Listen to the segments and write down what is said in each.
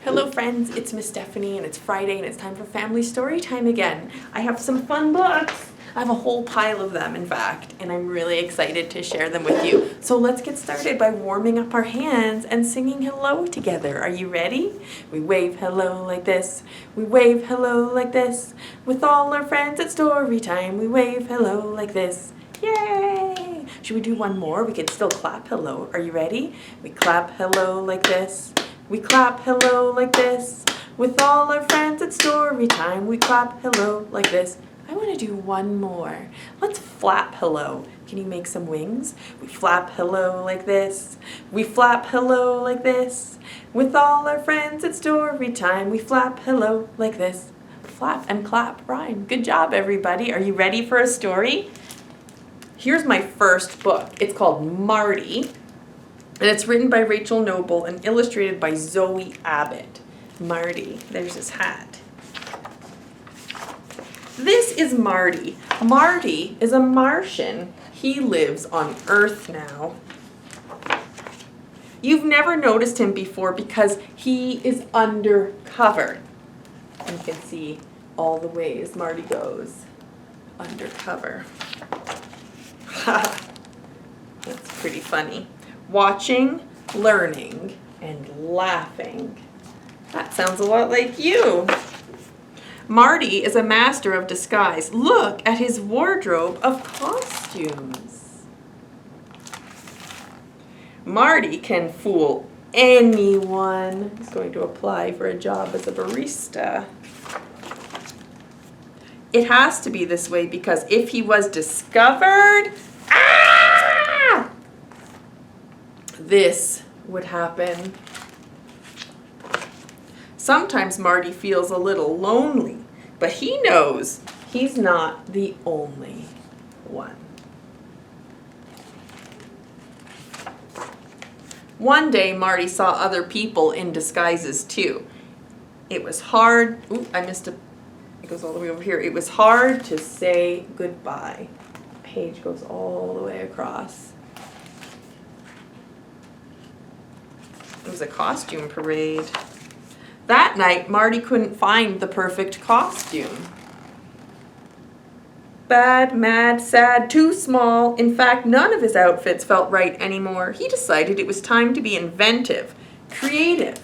Hello friends, it's Miss Stephanie and it's Friday and it's time for Family Storytime again. I have some fun books. I have a whole pile of them, in fact, and I'm really excited to share them with you. So let's get started by warming up our hands and singing hello together. Are you ready? We wave hello like this. We wave hello like this. With all our friends at Storytime, we wave hello like this. Yay! Should we do one more? We can still clap hello. Are you ready? We clap hello like this. We clap hello like this. With all our friends at Storytime, we clap hello like this. I want to do one more. Let's flap hello. Can you make some wings? We flap hello like this. We flap hello like this. With all our friends at Storytime, we flap hello like this. Flap and clap rhyme. Good job, everybody. Are you ready for a story? Here's my first book. It's called Marty, and it's written by Rachel Noble and illustrated by Zoe Abbott. Marty, there's his hat. This is Marty. Marty is a Martian. He lives on Earth now. You've never noticed him before because he is undercover. You can see all the ways Marty goes undercover. That's pretty funny. Watching, learning, and laughing. That sounds a lot like you. Marty is a master of disguise. Look at his wardrobe of costumes. Marty can fool anyone. He's going to apply for a job as a barista. It has to be this way because if he was discovered, this would happen. Sometimes Marty feels a little lonely, but he knows he's not the only one. One day, Marty saw other people in disguises too. It was hard. Ooh, I missed a. It goes all the way over here. It was hard to say goodbye. The page goes all the way across. It was a costume parade. That night, Marty couldn't find the perfect costume. Bad, mad, sad, too small. In fact, none of his outfits felt right anymore. He decided it was time to be inventive, creative,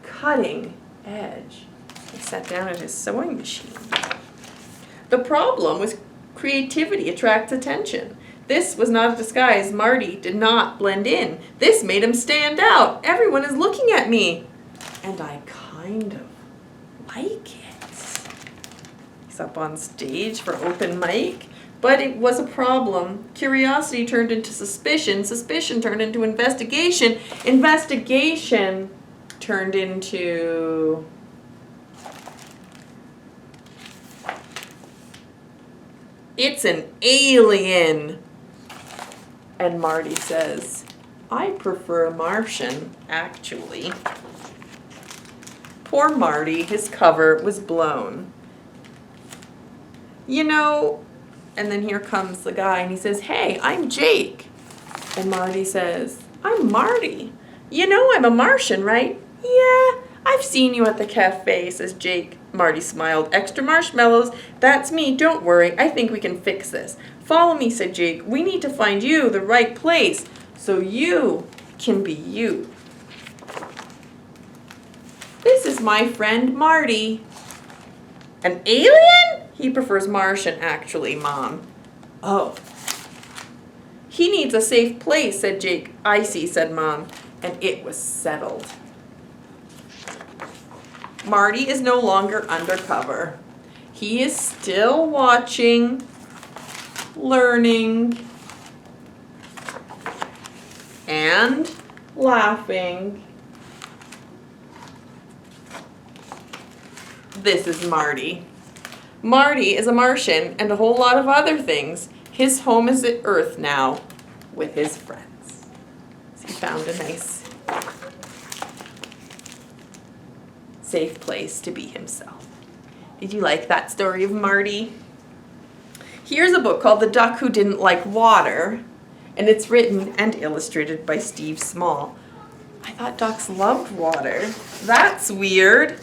cutting edge. He sat down at his sewing machine. The problem was creativity attracts attention. This was not a disguise. Marty did not blend in. This made him stand out. Everyone is looking at me. And I kind of like it. He's up on stage for open mic, but it was a problem. Curiosity turned into suspicion. Suspicion turned into investigation. Investigation turned into... It's an alien. And Marty says, I prefer Martian, actually. Poor Marty, his cover was blown. You know, and then here comes the guy and he says, hey, I'm Jake. And Marty says, I'm Marty. You know I'm a Martian, right? Yeah, I've seen you at the cafe, says Jake. Marty smiled. Extra marshmallows? That's me, don't worry. I think we can fix this. Follow me, said Jake. We need to find you the right place so you can be you. This is my friend Marty. An alien? He prefers Martian, actually, Mom. Oh. He needs a safe place, said Jake. I see, said Mom. And it was settled. Marty is no longer undercover. He is still watching, learning, and laughing. This is Marty. Marty is a Martian and a whole lot of other things. His home is at Earth now with his friends. So he found a nice, safe place to be himself. Did you like that story of Marty? Here's a book called The Duck Who Didn't Like Water, and it's written and illustrated by Steve Small. I thought ducks loved water. That's weird.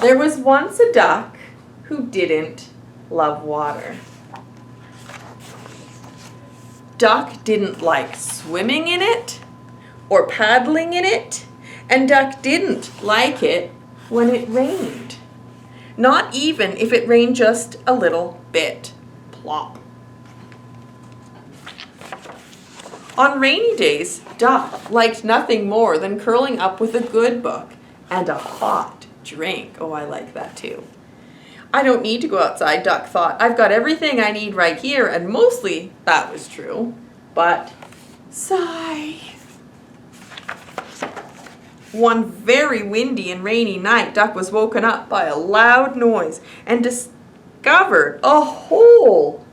There was once a duck who didn't love water. Duck didn't like swimming in it or paddling in it, and duck didn't like it when it rained. Not even if it rained just a little bit. Plop. On rainy days, Duck liked nothing more than curling up with a good book and a hot drink. Oh, I like that too. I don't need to go outside, Duck thought. I've got everything I need right here, and mostly that was true. But, sigh. One very windy and rainy night, Duck was woken up by a loud noise and discovered a hole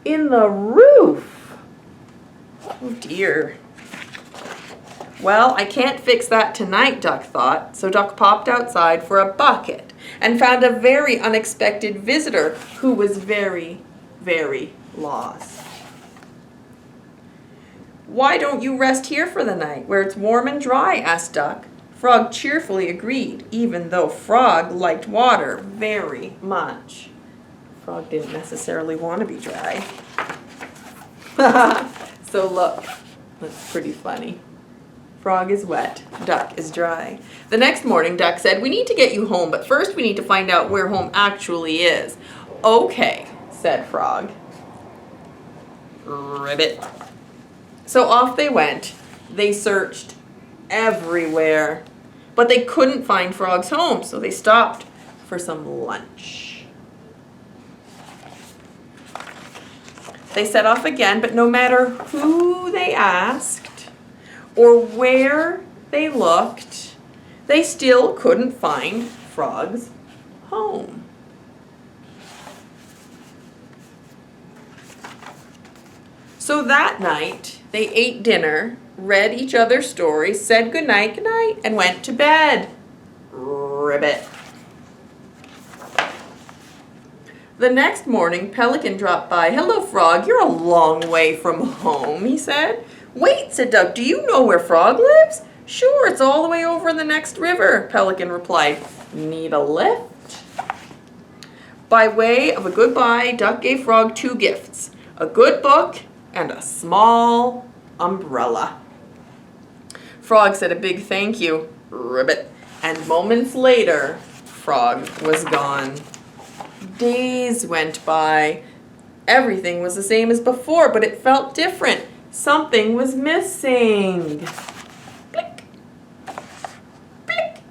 in the roof. Oh dear. Well, I can't fix that tonight, Duck thought, so Duck popped outside for a bucket and found a very unexpected visitor who was very, very lost. Why don't you rest here for the night, where it's warm and dry? Asked Duck. Frog cheerfully agreed, even though Frog liked water very much. Frog didn't necessarily want to be dry. So look, that's pretty funny. Frog is wet, Duck is dry. The next morning, Duck said, we need to get you home, but first we need to find out where home actually is. Okay, said Frog. Ribbit. So off they went. They searched everywhere, but they couldn't find Frog's home, so they stopped for some lunch. They set off again, but no matter who they asked or where they looked, they still couldn't find Frog's home. So that night, they ate dinner, read each other's stories, said goodnight, and went to bed. Ribbit. The next morning, Pelican dropped by. Hello, Frog, you're a long way from home, he said. Wait, said Duck, do you know where Frog lives? Sure, it's all the way over in the next river, Pelican replied. Need a lift? By way of a goodbye, Duck gave Frog 2 gifts, a good book and a small umbrella. Frog said a big thank you, Ribbit, and moments later, Frog was gone. Days went by. Everything was the same as before, but it felt different. Something was missing. Blick. Blick.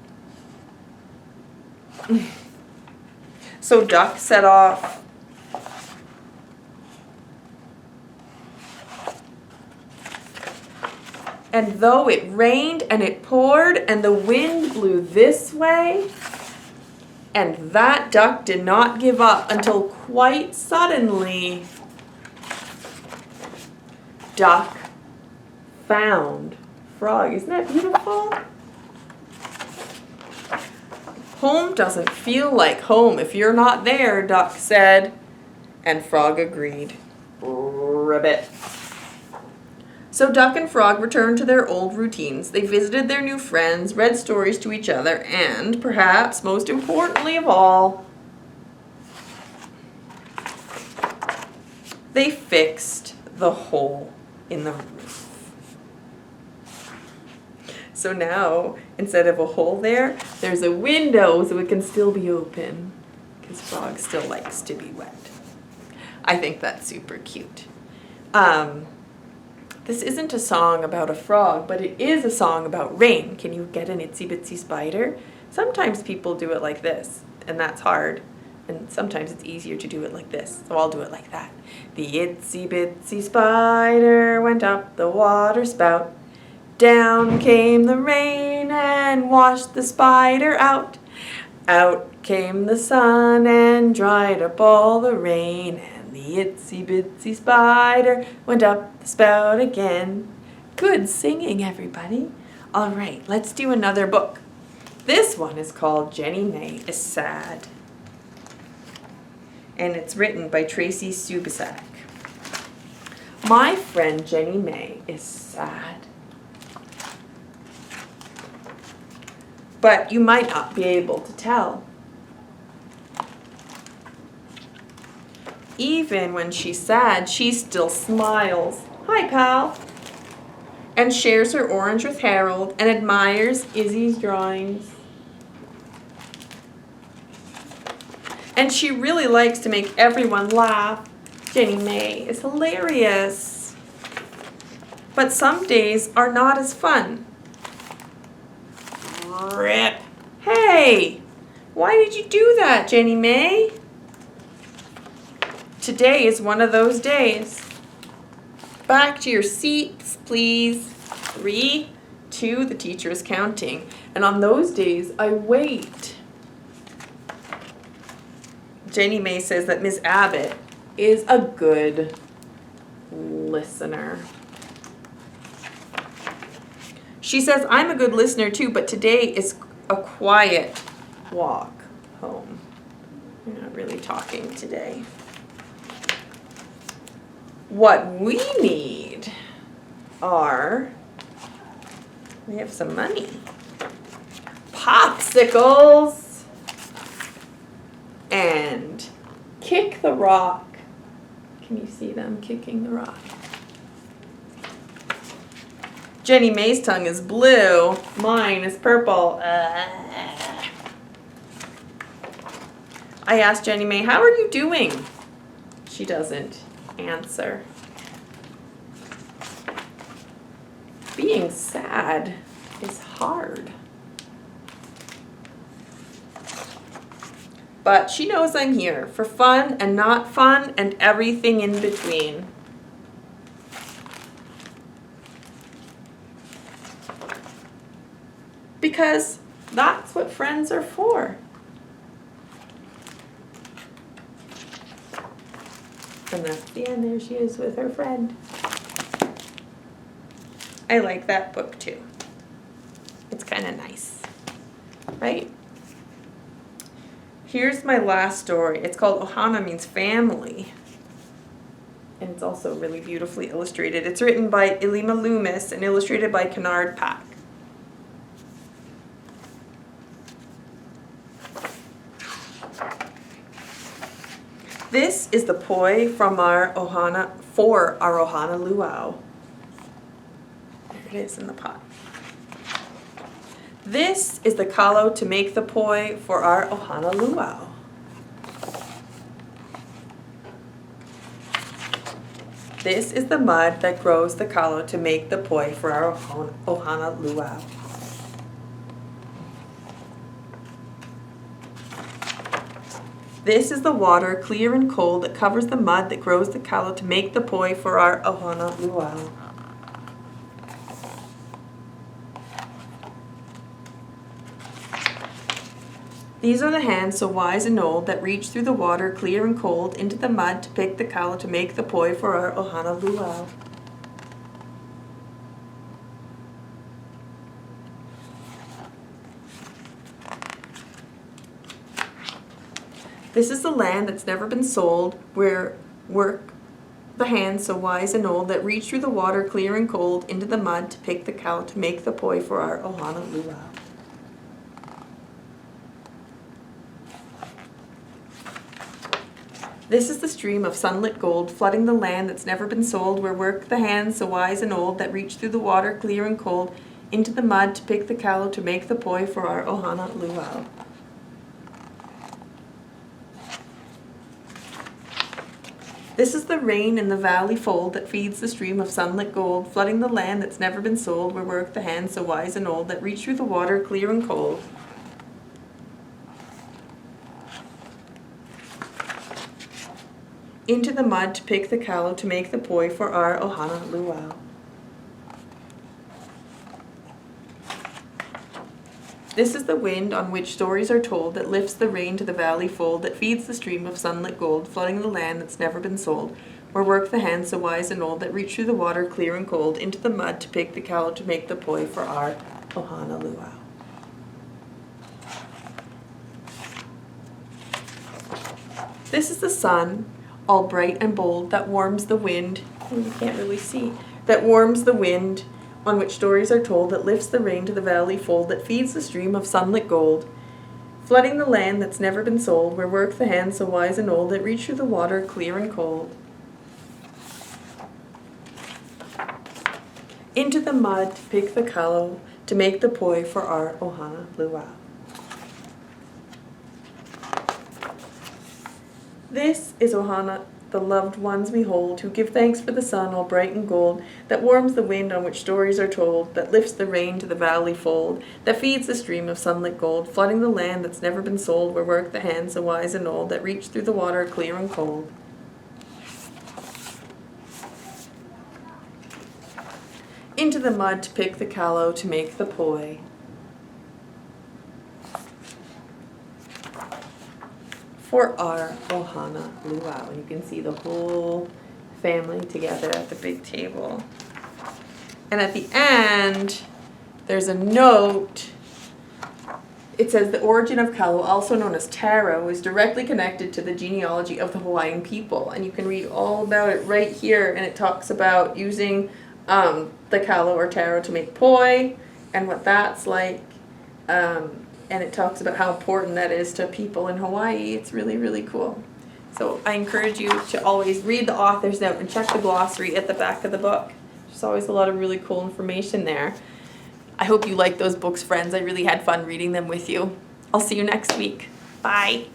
So Duck set off. And though it rained and it poured and the wind blew this way, and that Duck did not give up until quite suddenly, Duck found Frog. Isn't that beautiful? Home doesn't feel like home if you're not there, Duck said, and Frog agreed. Ribbit. So Duck and Frog returned to their old routines. They visited their new friends, read stories to each other, and, perhaps most importantly of all, they fixed the hole in the roof. So now, instead of a hole there, there's a window so it can still be open, because Frog still likes to be wet. I think that's super cute. This isn't a song about a frog, but it is a song about rain. Can you get an itsy bitsy spider? Sometimes people do it like this, and that's hard. And sometimes it's easier to do it like this, so I'll do it like that. The itsy bitsy spider went up the water spout. Down came the rain and washed the spider out. Out came the sun and dried up all the rain. The itsy bitsy spider went up the spout again. Good singing, everybody. All right, let's do another book. This one is called Jenny May is Sad. And it's written by Tracy Subisak. My friend Jenny May is sad. but you might not be able to tell. Even when she's sad, she still smiles. Hi, pal. And shares her orange with Harold and admires Izzy's drawings. And she really likes to make everyone laugh. Jenny May is hilarious. But some days are not as fun. Rip. Hey, why did you do that, Jenny May? Today is one of those days. Back to your seats, please. 3, 2, the teacher is counting. And on those days, I wait. Jenny May says that Ms. Abbott is a good listener. She says, I'm a good listener too, but today is a quiet walk home. We're not really talking today. What we need are, we have some money, popsicles, and kick the rock. Can you see them kicking the rock? Jenny May's tongue is blue. Mine is purple. I asked Jenny May, how are you doing? She doesn't answer. Being sad is hard. But she knows I'm here for fun and not fun and everything in between. Because that's what friends are for. And that's the end. There she is with her friend. I like that book too. It's kind of nice, right? Here's my last story. It's called Ohana Means Family. And it's also really beautifully illustrated. It's written by Ilima Loomis and illustrated by Kennard Pack. This is the poi from our Ohana, for our Ohana Luau. There it is in the pot. This is the kalo to make the poi for our Ohana Luau. This is the mud that grows the kalo to make the poi for our Ohana Luau. This is the water, clear and cold, that covers the mud that grows the kalo to make the poi for our Ohana Luau. These are the hands so wise and old that reach through the water, clear and cold, into the mud to pick the kalo to make the poi for our Ohana Luau. This is the land that's never been sold, where work the hands so wise and old that reach through the water, clear and cold, into the mud to pick the kalo to make the poi for our Ohana Luau. This is the stream of sunlit gold, flooding the land that's never been sold, where work the hands so wise and old that reach through the water, clear and cold, into the mud to pick the kalo to make the poi for our Ohana Luau. This is the rain in the valley fold that feeds the stream of sunlit gold, flooding the land that's never been sold, where work the hands so wise and old that reach through the water, clear and cold. Into the mud to pick the kalo to make the poi for our Ohana Luau. This is the wind on which stories are told that lifts the rain to the valley fold that feeds the stream of sunlit gold, flooding the land that's never been sold, where work the hands so wise and old that reach through the water, clear and cold, into the mud to pick the kalo to make the poi for our Ohana Luau. This is the sun, all bright and bold, that warms the wind, and you can't really see, that warms the wind on which stories are told, that lifts the rain to the valley fold, that feeds the stream of sunlit gold, flooding the land that's never been sold, where work the hands so wise and old that reach through the water clear and cold. Into the mud to pick the callow, to make the poi for our ohana luau. This is ohana, the loved ones we hold, who give thanks for the sun all bright and gold, that warms the wind on which stories are told, that lifts the rain to the valley fold, that feeds the stream of sunlit gold, flooding the land that's never been sold, where work the hands so wise and old, that reach through the water clear and cold. Into the mud to pick the callow, to make the poi. For our ohana luau. And you can see the whole family together at the big table. And at the end, there's a note. It says the origin of callow, also known as taro, is directly connected to the genealogy of the Hawaiian people. And you can read all about it right here. And it talks about using the callow or taro to make poi and what that's like. And it talks about how important that is to people in Hawaii. It's really, really cool. So I encourage you to always read the author's note and check the glossary at the back of the book. There's always a lot of really cool information there. I hope you like those books, friends. I really had fun reading them with you. I'll see you next week. Bye.